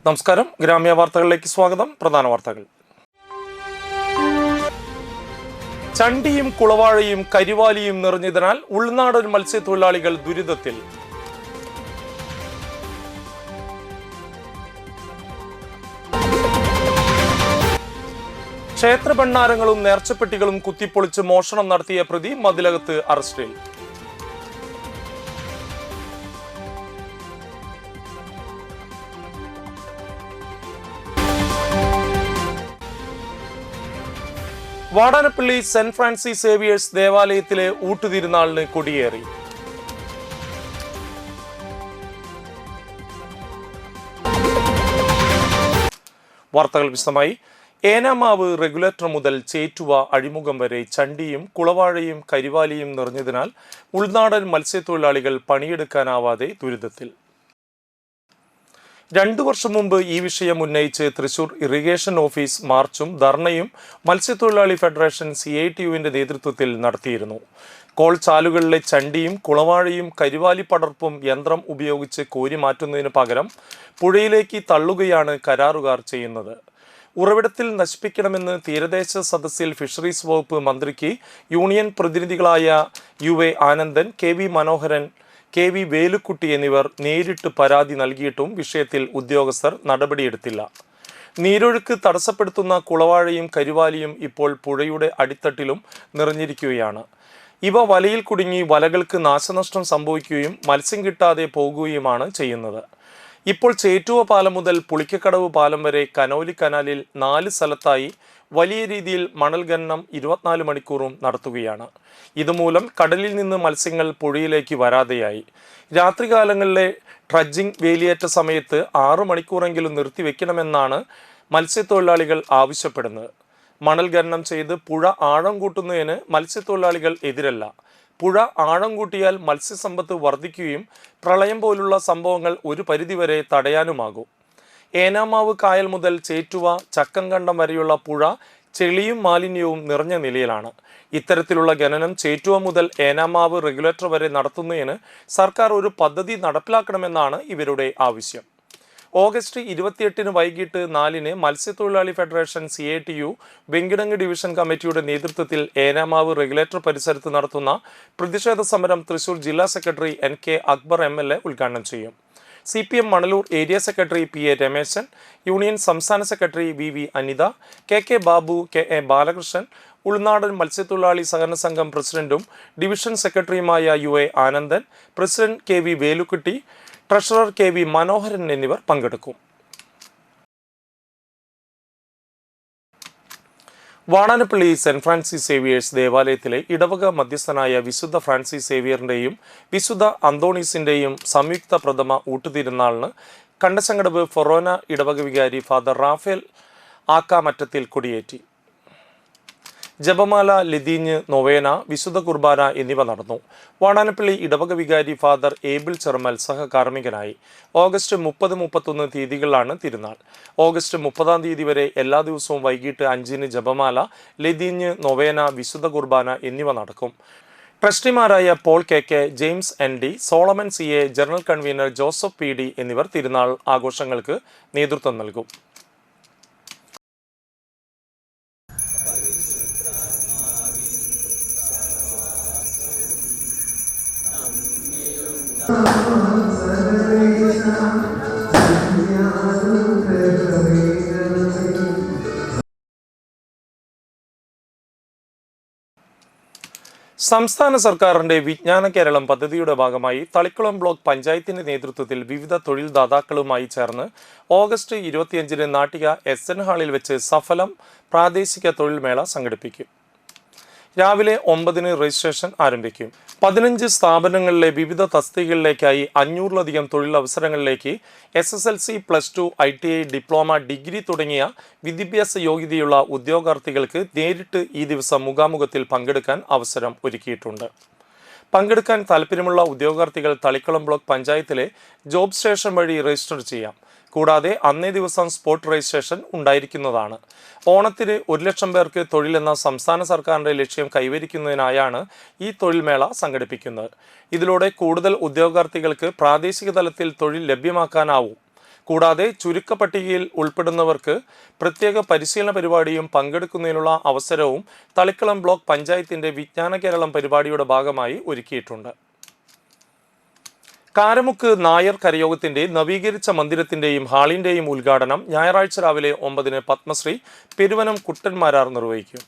നമസ്കാരം. ഗ്രാമ്യ വാർത്തകളിലേക്ക് സ്വാഗതം. പ്രധാന വാർത്തകൾ. ചണ്ടിയും കുളവാഴയും കരിവാലിയും നിറഞ്ഞതിനാൽ ഉൾനാടൻ മത്സ്യത്തൊഴിലാളികൾ ദുരിതത്തിൽ. ക്ഷേത്ര ഭണ്ഡാരങ്ങളും നേർച്ചപ്പെട്ടികളും കുത്തിപ്പൊളിച്ച് മോഷണം നടത്തിയ പ്രതി മതിലകത്ത് അറസ്റ്റിൽ. വാടാനപ്പള്ളി സെന്റ് ഫ്രാൻസിസ് സേവിയേഴ്സ് ദേവാലയത്തിലെ ഊട്ടുതിരുനാളിന് കൊടിയേറി. വാർത്തകൾ വിശദമായി. ഏനാമാവ് റെഗുലേറ്റർ മുതൽ ചേറ്റുവ അഴിമുഖം വരെ ചണ്ടിയും കുളവാഴയും കരിവാലിയും നിറഞ്ഞതിനാൽ ഉൾനാടൻ മത്സ്യത്തൊഴിലാളികൾ പണിയെടുക്കാനാവാതെ ദുരിതത്തിൽ. 2 വർഷം മുമ്പ് ഈ വിഷയം ഉന്നയിച്ച് തൃശൂർ ഇറിഗേഷൻ ഓഫീസ് മാർച്ചും ധർണയും മത്സ്യത്തൊഴിലാളി ഫെഡറേഷൻ CITUവിന്റെ നേതൃത്വത്തിൽ നടത്തിയിരുന്നു. കോൾ ചാലുകളിലെ ചണ്ടിയും കുളവാഴയും കരിവാലി പടർപ്പും യന്ത്രം ഉപയോഗിച്ച് കോരി മാറ്റുന്നതിന് പകരം പുഴയിലേക്ക് തള്ളുകയാണ് കരാറുകാർ ചെയ്യുന്നത്. ഉറവിടത്തിൽ നശിപ്പിക്കണമെന്ന് തീരദേശ സദസ്സിൽ ഫിഷറീസ് വകുപ്പ് മന്ത്രിക്ക് യൂണിയൻ പ്രതിനിധികളായ UA ആനന്ദൻ, KV മനോഹരൻ, KV വേലുക്കുട്ടി എന്നിവർ നേരിട്ട് പരാതി നൽകിയിട്ടും വിഷയത്തിൽ ഉദ്യോഗസ്ഥർ നടപടിയെടുത്തില്ല. നീരൊഴുക്ക് തടസ്സപ്പെടുത്തുന്ന കുളവാഴയും കരിവാലിയും ഇപ്പോൾ പുഴയുടെ അടിത്തട്ടിലും നിറഞ്ഞിരിക്കുകയാണ്. ഇവ വലയിൽ കുടുങ്ങി വലകൾക്ക് നാശനഷ്ടം സംഭവിക്കുകയും മത്സ്യം കിട്ടാതെ പോകുകയുമാണ് ചെയ്യുന്നത്. ഇപ്പോൾ ചേറ്റുവ പാലം മുതൽ പുളിക്കക്കടവ് പാലം വരെ കനോലി കനാലിൽ 4 സ്ഥലത്തായി വലിയ രീതിയിൽ മണൽ ഖനനം 24 മണിക്കൂറും നടത്തുകയാണ്. ഇതുമൂലം കടലിൽ നിന്ന് മത്സ്യങ്ങൾ പുഴയിലേക്ക് വരാതെയായി. രാത്രികാലങ്ങളിലെ ട്രഡ്ജിംഗ് വേലിയേറ്റ സമയത്ത് 6 മണിക്കൂറെങ്കിലും നിർത്തിവെക്കണമെന്നാണ് മത്സ്യത്തൊഴിലാളികൾ ആവശ്യപ്പെടുന്നത്. മണൽ ഖനനം ചെയ്ത് പുഴ ആഴം കൂട്ടുന്നതിന് മത്സ്യത്തൊഴിലാളികൾ എതിരല്ല. പുഴ ആഴം കൂട്ടിയാൽ മത്സ്യസമ്പത്ത് വർദ്ധിക്കുകയും പ്രളയം പോലുള്ള സംഭവങ്ങൾ ഒരു പരിധിവരെ തടയാനുമാകും. ഏനാമാവ് കായൽ മുതൽ ചേറ്റുവ ചക്കംകണ്ടം വരെയുള്ള പുഴ ചെളിയും മാലിന്യവും നിറഞ്ഞ നിലയിലാണ്. ഇത്തരത്തിലുള്ള ഖനനം ചേറ്റുവ മുതൽ ഏനാമാവ് റെഗുലേറ്റർ വരെ നടത്തുന്നതിന് സർക്കാർ ഒരു പദ്ധതി നടപ്പിലാക്കണമെന്നാണ് ഇവരുടെ ആവശ്യം. ഓഗസ്റ്റ് 28 വൈകിട്ട് 4 മത്സ്യത്തൊഴിലാളി ഫെഡറേഷൻ CITU വെങ്കിടങ്ങ് ഡിവിഷൻ കമ്മിറ്റിയുടെ നേതൃത്വത്തിൽ ഏനാമാവ് റെഗുലേറ്റർ പരിസരത്ത് നടത്തുന്ന പ്രതിഷേധ സമരം തൃശൂർ ജില്ലാ സെക്രട്ടറി NK അക്ബർ MLA ഉദ്ഘാടനം ചെയ്യും. CPM Manalur area secretary PA Ramesan, union സംസ്ഥാന secretary VV Anitha, KK Babu, KA Balakrishnan, ഉൾനാടൻ മത്സ്യത്തൊഴിലാളി സഹകരണ സംഘം പ്രസിഡന്റും ഡിവിഷൻ സെക്രട്ടറിയുമായ UA Anandan, president KV Velukkutty, treasurer KV Manoharan എന്നിവർ പങ്കെടുക്കും. വാടാനപ്പള്ളി സെന്റ് ഫ്രാൻസിസ് സേവിയേഴ്സ് ദേവാലയത്തിലെ ഇടവക മധ്യസ്ഥനായ വിശുദ്ധ ഫ്രാൻസിസ് സേവിയറിന്റെയും വിശുദ്ധ അന്തോണീസിന്റെയും സംയുക്ത പ്രഥമ ഊട്ടുതിരുനാളിന് കണ്ടശങ്കടവ് ഫൊറോന ഇടവക വികാരി ഫാദർ റാഫേൽ ആക്കാമറ്റത്തിൽ കൊടിയേറ്റി. ജപമാല, ലതീഞ്ഞ്, നൊവേന, വിശുദ്ധ കുർബാന എന്നിവ നടന്നു. വാടാനപ്പള്ളി ഇടവക വികാരി ഫാദർ ഏബിൾ ചെറുമൽ സഹകാർമ്മികനായി. ഓഗസ്റ്റ് 30-31 തീയതികളിലാണ് തിരുനാൾ. ഓഗസ്റ്റ് 30-ാം തീയതി വരെ എല്ലാ ദിവസവും വൈകിട്ട് 5 ജപമാല, ലതീഞ്ഞ്, നൊവേന, വിശുദ്ധ കുർബാന എന്നിവ നടക്കും. ട്രസ്റ്റിമാരായ Paul KK, James ND, Solomon CA, general convener Joseph PD എന്നിവർ തിരുനാൾ ആഘോഷങ്ങൾക്ക് നേതൃത്വം നൽകും. സംസ്ഥാന സർക്കാരിന്റെ വിജ്ഞാന കേരളം പദ്ധതിയുടെ ഭാഗമായി തളിക്കുളം ബ്ലോക്ക് പഞ്ചായത്തിന്റെ നേതൃത്വത്തിൽ വിവിധ തൊഴിൽ ദാതാക്കളുമായി ചേർന്ന് ഓഗസ്റ്റ് 25 നാട്ടിക SN ഹാളിൽ വെച്ച് സഫലം പ്രാദേശിക തൊഴിൽ മേള സംഘടിപ്പിക്കും. രാവിലെ 9 രജിസ്ട്രേഷൻ ആരംഭിക്കും. 15 സ്ഥാപനങ്ങളിലെ വിവിധ തസ്തികകളിലേക്കായി 500-ലധികം തൊഴിലവസരങ്ങളിലേക്ക് SSLC, +2, ITI, ഡിപ്ലോമ, ഡിഗ്രി തുടങ്ങിയ വിദ്യാഭ്യാസ യോഗ്യതയുള്ള ഉദ്യോഗാർത്ഥികൾക്ക് നേരിട്ട് ഈ ദിവസം മുഖാമുഖത്തിൽ പങ്കെടുക്കാൻ അവസരം ഒരുക്കിയിട്ടുണ്ട്. പങ്കെടുക്കാൻ താൽപ്പര്യമുള്ള ഉദ്യോഗാർത്ഥികൾ തളിക്കുളം ബ്ലോക്ക് പഞ്ചായത്തിലെ ജോബ് സ്റ്റേഷൻ വഴി രജിസ്റ്റർ ചെയ്യാം. കൂടാതെ അന്നേ ദിവസം സ്പോട്ട് രജിസ്ട്രേഷൻ ഉണ്ടായിരിക്കുന്നതാണ്. ഓണത്തിന് 1 ലക്ഷം പേർക്ക് തൊഴിലെന്ന സംസ്ഥാന സർക്കാരിൻ്റെ ലക്ഷ്യം കൈവരിക്കുന്നതിനായാണ് ഈ തൊഴിൽ മേള സംഘടിപ്പിക്കുന്നത്. ഇതിലൂടെ കൂടുതൽ ഉദ്യോഗാർത്ഥികൾക്ക് പ്രാദേശിക തലത്തിൽ തൊഴിൽ ലഭ്യമാക്കാനാവും. കൂടാതെ ചുരുക്കപ്പട്ടികയിൽ ഉൾപ്പെടുന്നവർക്ക് പ്രത്യേക പരിശീലന പരിപാടിയും പങ്കെടുക്കുന്നതിനുള്ള അവസരവും തളിക്കുളം ബ്ലോക്ക് പഞ്ചായത്തിന്റെ വിജ്ഞാന കേരളം പരിപാടിയുടെ ഭാഗമായി ഒരുക്കിയിട്ടുണ്ട്. കാരമുക്ക് നായർ കരയോഗത്തിന്റെ നവീകരിച്ച മന്ദിരത്തിന്റെയും ഹാളിന്റെയും ഉദ്ഘാടനം ഞായറാഴ്ച രാവിലെ 9-ന് പത്മശ്രീ പെരുവനം കുട്ടന്മാരാർ നിർവഹിക്കും.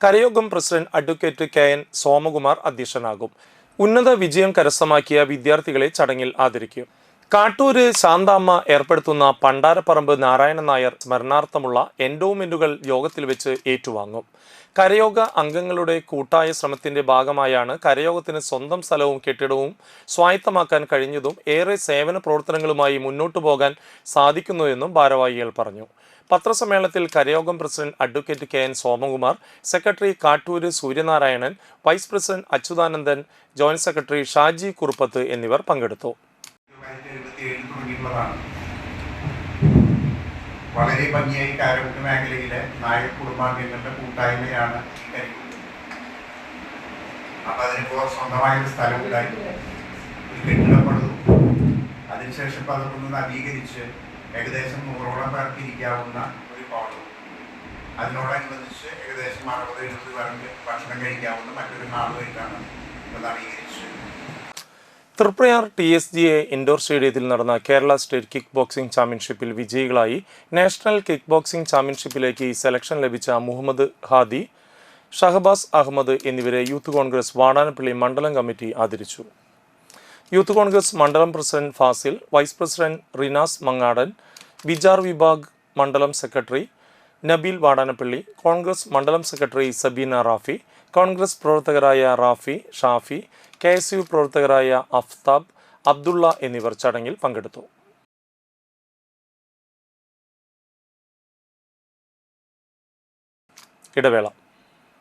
കരയോഗം പ്രസിഡന്റ് അഡ്വക്കേറ്റ് KN സോമകുമാർ അധ്യക്ഷനാകും. ഉന്നത വിജയം കരസ്ഥമാക്കിയ വിദ്യാർത്ഥികളെ ചടങ്ങിൽ ആദരിക്കും. കാട്ടൂര് ശാന്താമ്മ ഏർപ്പെടുത്തുന്ന പണ്ടാരപ്പറമ്പ് നാരായണൻ നായർ സ്മരണാർത്ഥമുള്ള എൻഡോമെന്റുകൾ യോഗത്തിൽ വെച്ച് ഏറ്റുവാങ്ങും. കരയോഗ അംഗങ്ങളുടെ കൂട്ടായ ശ്രമത്തിന്റെ ഭാഗമായാണ് കരയോഗത്തിന് സ്വന്തം സ്ഥലവും കെട്ടിടവും സ്വായത്തമാക്കാൻ കഴിഞ്ഞതും ഏറെ സേവന പ്രവർത്തനങ്ങളുമായി മുന്നോട്ടു പോകാൻ സാധിക്കുന്നുവെന്നും ഭാരവാഹികൾ പറഞ്ഞു. പത്രസമ്മേളനത്തിൽ കരയോഗം president advocate KN Somakumar, secretary Kattoor Suryanarayanan, vice president Achuthanandan, joint secretary Shaji Kuruppath എന്നിവർ പങ്കെടുത്തു. വളരെ ഭംഗിയായി കാരമുക്ക് മേഖലയിലെ നായർ കുടുംബാംഗങ്ങളുടെ കൂട്ടായ്മയാണ് ഈ കരിക്കുന്നത്. അപ്പം അതിനിപ്പോൾ സ്വന്തമായൊരു സ്ഥലമുണ്ടായി, ഒരു കെട്ടിടം പണിതു. അതിനുശേഷം ഇപ്പം അതൊന്ന് നവീകരിച്ച് ഏകദേശം 100ഓളം പേർക്ക് ഇരിക്കാവുന്ന ഒരു ഹാളും അതിനോടനുബന്ധിച്ച് ഏകദേശം 60-70 പേർക്ക് ഭക്ഷണം കഴിക്കാവുന്ന മറ്റൊരു ഹാളുമായിട്ടാണ് ഇപ്പം നവീകരിച്ച്. തൃപ്രയാർ TSGA ഇൻഡോർ സ്റ്റേഡിയത്തിൽ നടന്ന കേരള സ്റ്റേറ്റ് കിക്ക് ബോക്സിംഗ് ചാമ്പ്യൻഷിപ്പിൽ വിജയികളായി നാഷണൽ കിക്ക് ബോക്സിംഗ് ചാമ്പ്യൻഷിപ്പിലേക്ക് സെലക്ഷൻ ലഭിച്ച മുഹമ്മദ് ഹാദി, ഷഹബാസ് അഹമ്മദ് എന്നിവരെ യൂത്ത് കോൺഗ്രസ് വാടാനപ്പള്ളി മണ്ഡലം കമ്മിറ്റി ആദരിച്ചു. യൂത്ത് കോൺഗ്രസ് മണ്ഡലം president Fasil, vice president Rinas Mangadan, Vichar Vibhag മണ്ഡലം സെക്രട്ടറി നബീൽ വാടാനപ്പള്ളി, കോൺഗ്രസ് മണ്ഡലം സെക്രട്ടറി സബീന റാഫി, കോൺഗ്രസ് പ്രവർത്തകരായ റാഫി, ഷാഫി, KSU പ്രവർത്തകരായ അഫ്താബ്, അബ്ദുള്ള എന്നിവർ ചടങ്ങിൽ പങ്കെടുത്തു. ഇടവേള.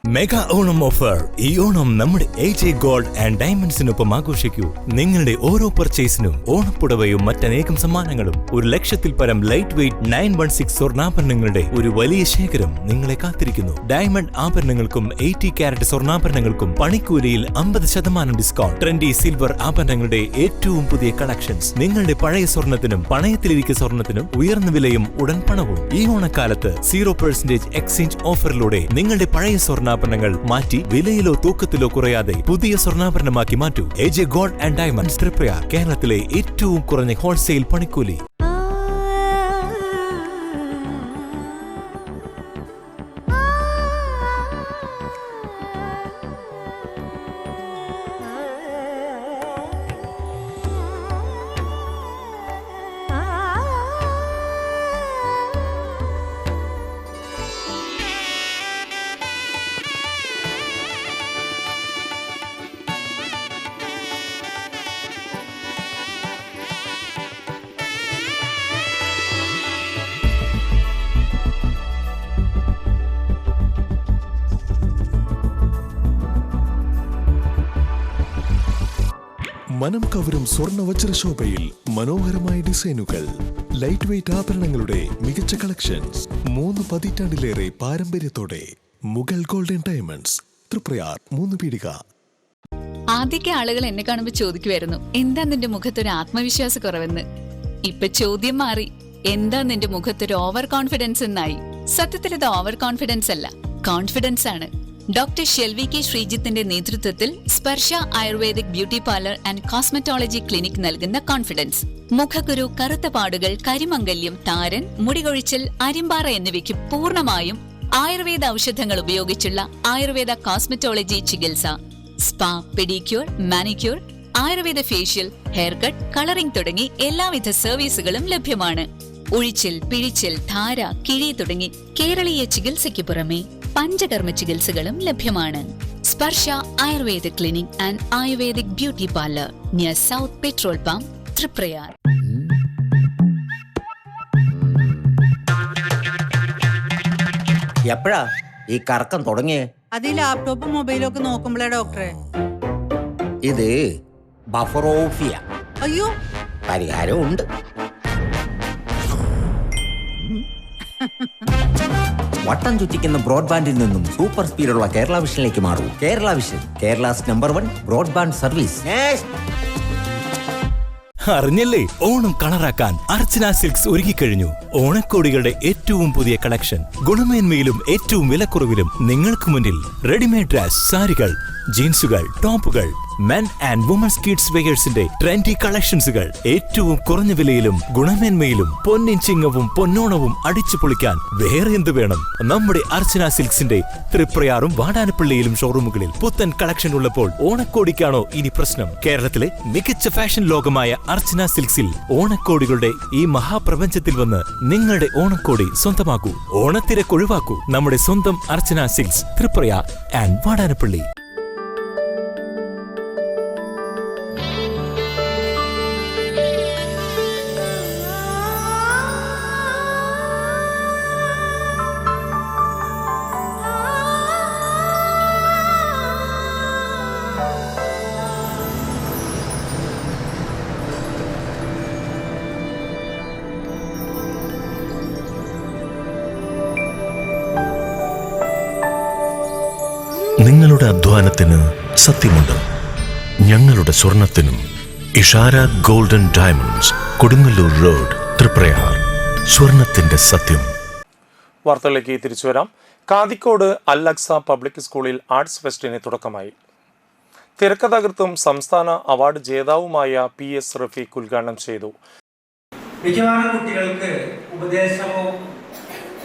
Mega Onam offer. ഈ ഓണം നമ്മുടെ AJ ഗോൾഡ് ആൻഡ് ഡയമണ്ട്സിനൊപ്പം ആഘോഷിക്കൂ. നിങ്ങളുടെ ഓരോ പർച്ചേസിനും ഓണപ്പുടവയും മറ്റനേകം സമ്മാനങ്ങളും 1,00,000-ൽ പരം ലൈറ്റ് വെയ്റ്റ് 916 സ്വർണ്ണാഭരണങ്ങളുടെ ഒരു വലിയ ശേഖരം നിങ്ങളെ കാത്തിരിക്കുന്നു. ഡയമണ്ട് ആഭരണങ്ങൾക്കും 80 കാരറ്റ് സ്വർണ്ണാഭരണങ്ങൾക്കും പണിക്കൂലിയിൽ 50% ഡിസ്കൗണ്ട്. ട്രെൻഡി സിൽവർ ആഭരണങ്ങളുടെ ഏറ്റവും പുതിയ കളക്ഷൻസ്. നിങ്ങളുടെ പഴയ സ്വർണത്തിനും പണയത്തിലിരിക്കുന്ന സ്വർണത്തിനും ഉയർന്ന വിലയും ഉടൻ പണവും. ഈ ഓണക്കാലത്ത് 0% എക്സ്ചേഞ്ച് ഓഫറിലൂടെ നിങ്ങളുടെ പഴയ സ്വർണ്ണ മാറ്റി വിലയിലോ തൂക്കത്തിലോ കുറയാതെ പുതിയ സ്വർണ്ണാഭരണമാക്കി മാറ്റൂ. AJ gold and diamonds, Thriprayar. കേരളത്തിലെ ഏറ്റവും കുറഞ്ഞ ഹോൾസെയിൽ പണിക്കൂലി. മനം കവരും സ്വർണ്ണ വജ്രശോഭയിൽ മനോഹരമായ ഡിസൈനുകൾ, ലൈറ്റ് വെയ്റ്റ് ആഭരണങ്ങളുടെ മികച്ച കളക്ഷൻസ്. 3 പതിറ്റാണ്ടിലേറെ പാരമ്പര്യത്തോടെ മുഗൾ ഗോൾഡൻ ഡയമണ്ട്സ്, തൃപ്രയാർ, 3 പീടിക. ആദ്യമൊക്കെ ആളുകൾ എന്നെ കാണുമ്പോൾ ചോദിക്കുമായിരുന്നു, എന്താ നിന്റെ മുഖത്തൊരു ആത്മവിശ്വാസ കുറവെന്ന്. ഇപ്പൊ ചോദ്യം മാറി, എന്താ നിന്റെ മുഖത്തൊരു ഓവർ കോൺഫിഡൻസ് എന്നായി. സത്യത്തിൽ ഇത് ഓവർ കോൺഫിഡൻസ് അല്ല, കോൺഫിഡൻസ് ആണ്. Doctor Shelvi K. ശ്രീജിത്തിന്റെ നേതൃത്വത്തിൽ Sparsha ayurvedic beauty parlour and cosmetology clinic നൽകുന്ന കോൺഫിഡൻസ്. മുഖക്കുരു, കറുത്ത പാടുകൾ, കരിമംഗല്യം, താരൻ, മുടികൊഴിച്ചൽ, അരിമ്പാറ എന്നിവയ്ക്ക് പൂർണ്ണമായും ആയുർവേദ ഔഷധങ്ങൾ ഉപയോഗിച്ചുള്ള ആയുർവേദ കോസ്മെറ്റോളജി ചികിത്സ. Spa, pedicure, manicure, Ayurveda facial, hair cut, colouring തുടങ്ങി എല്ലാവിധ സർവീസുകളും ലഭ്യമാണ്. ഉഴിച്ചിൽ, പിഴിച്ചിൽ, ധാര, കിഴി തുടങ്ങി കേരളീയ ചികിത്സയ്ക്ക് പുറമെ പഞ്ചകർമ്മ ചികിത്സകളും ലഭ്യമാണ്. Sparsha Ayurveda clinic and ayurvedic beauty parlour, near south petrol pump, Triprayar. എപ്പോഴാ ഈ കറക്കം തുടങ്ങിയേ? അത് ഈ ലാപ്ടോപ്പും മൊബൈലും ഒക്കെ നോക്കുമ്പോഴേ ഡോക്ടറെ. ഇത് ബഫറോഫിയ. അയ്യോ, പരിഹാരം ഉണ്ട്. വട്ടം ചുറ്റിക്കുന്ന ബ്രോഡ്ബാൻഡിൽ നിന്നും സൂപ്പർ സ്പീഡുള്ള കേരള വിഷനിലേക്ക് മാറൂ. Kerala vision, Kerala's number 1 broadband service. അറിഞ്ഞല്ലേ? ഓണം കളറാക്കാൻ അർച്ചന സിൽക്സ് ഒരുങ്ങിക്കഴിഞ്ഞു. ഓണക്കോടികളുടെ ഏറ്റവും പുതിയ കളക്ഷൻ, ഗുണമേന്മയിലും ഏറ്റവും വിലക്കുറവിലും നിങ്ങൾക്ക് മുന്നിൽ. റെഡിമെയ്ഡ് ഡ്രസ്, സാരികൾ, ജീൻസുകൾ, ടോപ്പുകൾ, മെൻ ആൻഡ് വുമൻസ് കിഡ്സ് വെയേഴ്സിന്റെ ട്രെൻഡി കളക്ഷൻസുകൾ ഏറ്റവും കുറഞ്ഞ വിലയിലും ഗുണമേന്മയിലും. പൊന്നിൻ ചിങ്ങവും പൊന്നോണവും അടിച്ചു പൊളിക്കാൻ വേറെ എന്ത് വേണം? നമ്മുടെ അർച്ചന സിൽക്സിന്റെ തൃപ്രയാറും വാടാനപ്പള്ളിയിലും ഷോറൂമുകളിൽ പുത്തൻ കളക്ഷൻ ഉള്ളപ്പോൾ ഓണക്കോടിക്കാണോ ഇനി പ്രശ്നം? കേരളത്തിലെ മികച്ച ഫാഷൻ ലോകമായ അർച്ചന സിൽക്സിൽ ഓണക്കോടികളുടെ ഈ മഹാപ്രപഞ്ചത്തിൽ വന്ന് നിങ്ങളുടെ ഓണക്കോടി സ്വന്തമാക്കൂ. ഓണത്തിരക്ക് ഒഴിവാക്കൂ. നമ്മുടെ സ്വന്തം അർച്ചന സിൽക്സ്, തൃപ്രയാർ ആൻഡ് വാടാനപ്പള്ളി. നിങ്ങളുടെ അധ്വാനത്തിന് സത്യമുണ്ട്. ഞങ്ങളുടെ സ്വർണത്തിനും. Ishara golden diamonds, Kodungallur road, Triprayar. സ്വർണത്തിന്റെ സത്യം. വാർത്തകളിലേക്ക് തിരിച്ചു വരാം. കാതിക്കോട് അൽ അക്സ പബ്ലിക് സ്കൂളിൽ ആർട്സ് ഫെസ്റ്റിന് തുടക്കമായി. തിരക്കഥാകൃത്തും സംസ്ഥാന അവാർഡ് ജേതാവുമായ PS റഫീഖ് ഉദ്ഘാടനം ചെയ്തു. മിക്കവാറും കുട്ടികൾക്ക് ഉപദേശമോ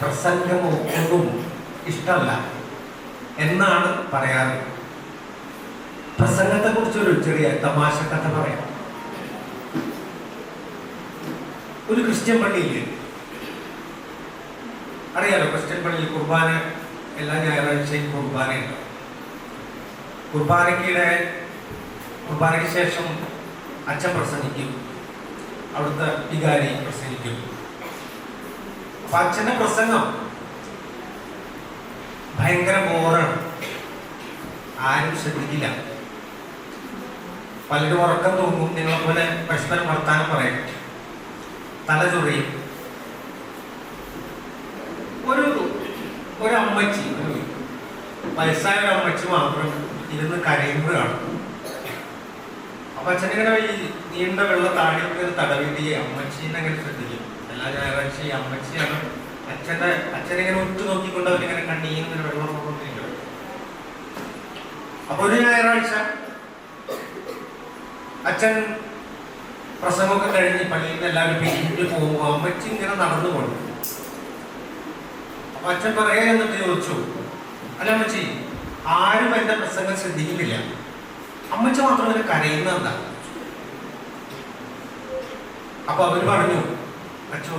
പ്രസംഗമോ ഒന്നും ഇഷ്ടമല്ല എന്നാണ് പറയാറ്. പ്രസംഗത്തെ കുറിച്ചൊരു ചെറിയ തമാശ കഥ പറയാം. ഒരു ക്രിസ്ത്യൻ പള്ളിയിൽ, അറിയാലോ, ക്രിസ്ത്യൻ പള്ളിയിൽ കുർബാന എല്ലാ ഞായറാഴ്ചയും കുർബാനയുണ്ട്. കുർബാനയ്ക്ക് ശേഷം അച്ഛൻ പ്രസംഗിക്കും, അവിടുത്തെ വികാരി പ്രസംഗിക്കും. അപ്പൊ അച്ഛന്റെ പ്രസംഗം ഭയങ്കര ബോറാണ്, ആരും ശ്രദ്ധിക്കില്ല. പലരും ഉറക്കം തൂങ്ങും. നിങ്ങളെപ്പോലെ പരസ്പരം വർത്താനം പറയും, തലചൊറിയും. ഒരു അമ്മച്ചി, ഒരു വയസ്സായ ഒരു അമ്മച്ചി മാത്രം ഇരുന്ന് കരയുമ്പോഴാണ്. അപ്പൊ അച്ഛനിങ്ങനെ ഈ നീണ്ട വെള്ള താടിയൊക്കെ തടവിട്ട് അമ്മച്ചീനെ അങ്ങനെ ശ്രദ്ധിക്കും. എല്ലാ ഞായറാഴ്ചയും അമ്മച്ചിയാണ് അച്ഛനിങ്ങനെ ഉറ്റു നോക്കിക്കൊണ്ട് അവരിങ്ങനെ കണ്ണീരിങ്ങനെ വെള്ളം കൊണ്ടിരിക്കും. അപ്പൊ ഒരു ഞായറാഴ്ച അച്ഛൻ പ്രസവമൊക്കെ കഴിഞ്ഞ് പള്ളിയിൽ നിന്ന് എല്ലാവരും പിരിഞ്ഞു പോകുമ്പോൾ അമ്മച്ചി ഇങ്ങനെ നടന്നു പോകും. അപ്പൊ അച്ഛൻ പറയാ എന്നിട്ട് ചോദിച്ചു, അല്ല അമ്മച്ചി, ആരും എന്റെ പ്രസംഗം ശ്രദ്ധിക്കുന്നില്ല, അമ്മച്ചി മാത്രം ഇങ്ങനെ കരയുന്ന എന്താ? അപ്പൊ അവര് പറഞ്ഞു, അച്ഛോ,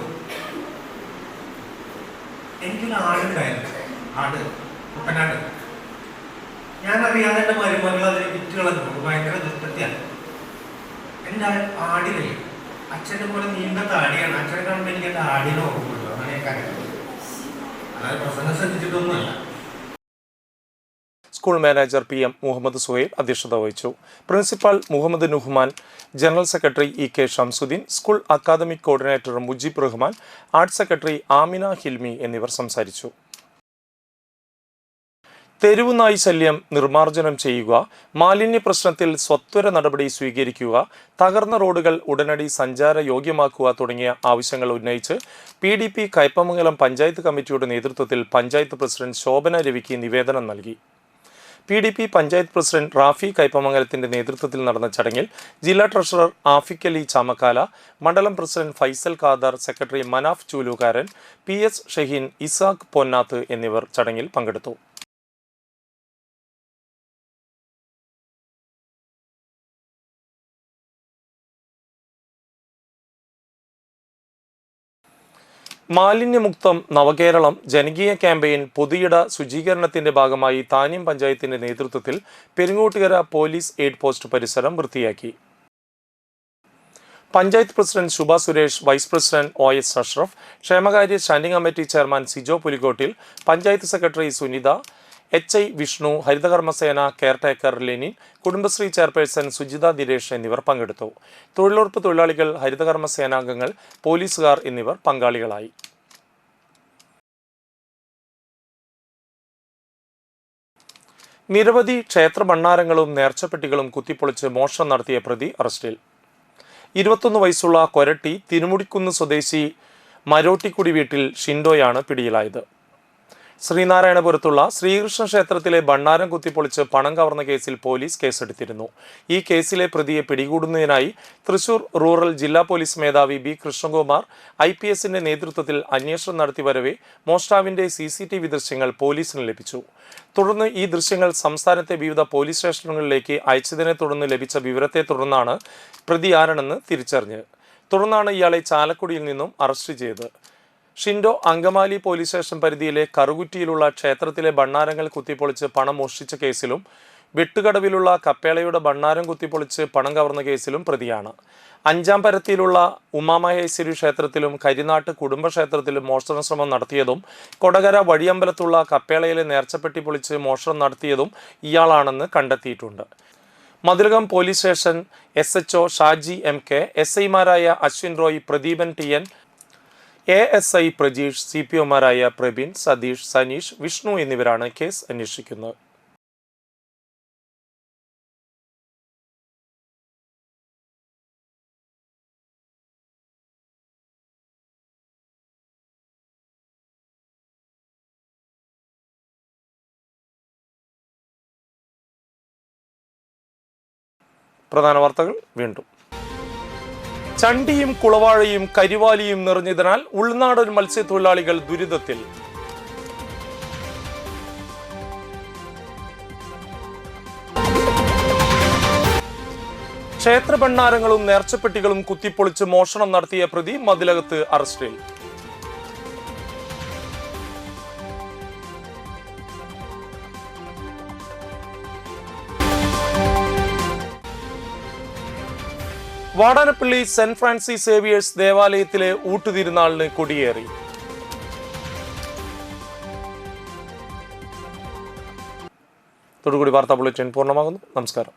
എനിക്കൊരു ആടുണ്ടായിരുന്നു, ആട്, കുട്ടനാട്. ഞാനറിയാതെ എന്റെ മരുമകൾ അതിന് വിറ്റുകളഞ്ഞു. ഭയങ്കര ദുഃഖത്തെയാണ്. എന്റെ ആടിനെ, അച്ഛൻ്റെ പോലെ നീണ്ട താടിയാണ്. അച്ഛനെ കാണുമ്പോൾ എനിക്ക് എന്റെ ആടിനെ ഓർമ്മയുള്ളൂ. അങ്ങനെ കരയുന്നത്, അതായത് പ്രസംഗം ശ്രദ്ധിച്ചിട്ടൊന്നുമല്ല. School manager PM Muhammad Suhail അധ്യക്ഷത വഹിച്ചു. Principal Muhammad Nuhman, general secretary EK Shamsuddin, school academic coordinator Mujeeb Rahman, arts secretary Amina Hilmi എന്നിവർ സംസാരിച്ചു. തെരുവുനായി ശല്യം നിർമ്മാർജ്ജനം ചെയ്യുക, മാലിന്യ പ്രശ്നത്തിൽ സ്വത്വര നടപടി സ്വീകരിക്കുക, തകർന്ന റോഡുകൾ ഉടനടി സഞ്ചാര യോഗ്യമാക്കുക തുടങ്ങിയ ആവശ്യങ്ങൾ ഉന്നയിച്ച് PDP കയ്പമംഗലം പഞ്ചായത്ത് കമ്മിറ്റിയുടെ നേതൃത്വത്തിൽ പഞ്ചായത്ത് പ്രസിഡന്റ് ശോഭന രവിക്ക് നിവേദനം നൽകി. PDP പഞ്ചായത്ത് പ്രസിഡന്റ് റാഫി കയ്പമംഗലത്തിന്റെ നേതൃത്വത്തിൽ നടന്ന ചടങ്ങിൽ ജില്ലാ ട്രഷറർ ആഫിഖ് അലി ചാമക്കാല, മണ്ഡലം president Faisal Khader, secretary Manaf Choolukaran, PS Shaheen, Isaq Ponnath എന്നിവർ ചടങ്ങിൽ പങ്കെടുത്തു. മാലിന്യമുക്തം നവകേരളം ജനകീയ ക്യാമ്പയിൻ പൊതുയിട ശുചീകരണത്തിന്റെ ഭാഗമായി താന്യം പഞ്ചായത്തിന്റെ നേതൃത്വത്തിൽ പെരിങ്ങോട്ടുകര പോലീസ് എയ്ഡ് പോസ്റ്റ് പരിസരം വൃത്തിയാക്കി. Panchayat president Shubha Suresh, vice president OS Ashraf, ക്ഷേമകാര്യ standing committee chairman Sijo Pulikkottil, panchayat secretary Sunitha, HI Vishnu, ഹരിതകർമ്മസേന caretaker Lenin, Kudumbashree chairperson Sujitha Diresh എന്നിവർ പങ്കെടുത്തു. തൊഴിലുറപ്പ് തൊഴിലാളികൾ, ഹരിതകർമ്മസേനാംഗങ്ങൾ, പോലീസുകാർ എന്നിവർ പങ്കാളികളായി. നിരവധി ക്ഷേത്ര ഭണ്ഡാരങ്ങളും നേർച്ചപ്പെട്ടികളും കുത്തിപ്പൊളിച്ച് മോഷണം നടത്തിയ പ്രതി അറസ്റ്റിൽ. 21 വയസ്സുള്ള കൊരട്ടി തിരുമുടിക്കുന്ന് സ്വദേശി മരോട്ടിക്കുടി വീട്ടിൽ ഷിൻഡോയാണ് പിടിയിലായത്. ശ്രീനാരായണപുരത്തുള്ള ശ്രീകൃഷ്ണ ക്ഷേത്രത്തിലെ ഭണ്ഡാരം കുത്തിപ്പൊളിച്ച് പണം കവർന്ന കേസിൽ പോലീസ് കേസെടുത്തിരുന്നു. ഈ കേസിലെ പ്രതിയെ പിടികൂടുന്നതിനായി തൃശൂർ റൂറൽ ജില്ലാ പോലീസ് മേധാവി ബി കൃഷ്ണകുമാർ IPSന്റെ നേതൃത്വത്തിൽ അന്വേഷണം നടത്തി വരവെ മോഷ്ടാവിന്റെ CCTV ദൃശ്യങ്ങൾ പോലീസിന് ലഭിച്ചു. തുടർന്ന് ഈ ദൃശ്യങ്ങൾ സംസ്ഥാനത്തെ വിവിധ പോലീസ് സ്റ്റേഷനുകളിലേക്ക് അയച്ചതിനെ തുടർന്ന് ലഭിച്ച വിവരത്തെ തുടർന്നാണ് പ്രതി ആരാണെന്ന് തിരിച്ചറിഞ്ഞത്. തുടർന്നാണ് ഇയാളെ ചാലക്കുടിയിൽ നിന്നും അറസ്റ്റ് ചെയ്തത്. ഷിൻഡോ അങ്കമാലി പോലീസ് സ്റ്റേഷൻ പരിധിയിലെ കറുകുറ്റിയിലുള്ള ക്ഷേത്രത്തിലെ ഭണ്ഡാരങ്ങൾ കുത്തിപ്പൊളിച്ച് പണം മോഷ്ടിച്ച കേസിലും വെട്ടുകടവിലുള്ള കപ്പേളയുടെ ഭണ്ഡാരം കുത്തിപ്പൊളിച്ച് പണം കവർന്ന കേസിലും പ്രതിയാണ്. 5-ാം പരത്തിയിലുള്ള ഉമാമഹേശ്വരി ക്ഷേത്രത്തിലും കരിനാട്ട് കുടുംബക്ഷേത്രത്തിലും മോഷണ ശ്രമം നടത്തിയതും കൊടകര വഴിയമ്പലത്തുള്ള കപ്പേളയിലെ നേർച്ചപ്പെട്ടി പൊളിച്ച് മോഷണം നടത്തിയതും ഇയാളാണെന്ന് കണ്ടെത്തിയിട്ടുണ്ട്. Mathilakam police station SHO Shaji MK, SIമാരായ അശ്വിൻ റോയ്, പ്രദീപൻ TN, ASI പ്രജീഷ്, CPOമാരായ പ്രബീൻ, സതീഷ്, സനീഷ്, വിഷ്ണു എന്നിവരാണ് കേസ് അന്വേഷിക്കുന്നത്. പ്രധാന വാർത്തകൾ വീണ്ടും. ചണ്ടിയും കുളവാഴയും കരിവാലിയും നിറഞ്ഞതിനാൽ ഉൾനാടൻ മത്സ്യത്തൊഴിലാളികൾ ദുരിതത്തിൽ. ക്ഷേത്ര ഭണ്ഡാരങ്ങളും നേർച്ചപ്പെട്ടികളും കുത്തിപ്പൊളിച്ച് മോഷണം നടത്തിയ പ്രതി മതിലകത്ത് അറസ്റ്റിൽ. വാടാനപ്പള്ളി സെന്റ് ഫ്രാൻസിസ് സേവിയേഴ്സ് ദേവാലയത്തിലെ ഊട്ടുതിരുനാളിന് കൊടിയേറി. തൊടുകൂടി വാർത്താ ബുള്ളറ്റിൻ പൂർണ്ണമാകുന്നു. നമസ്കാരം.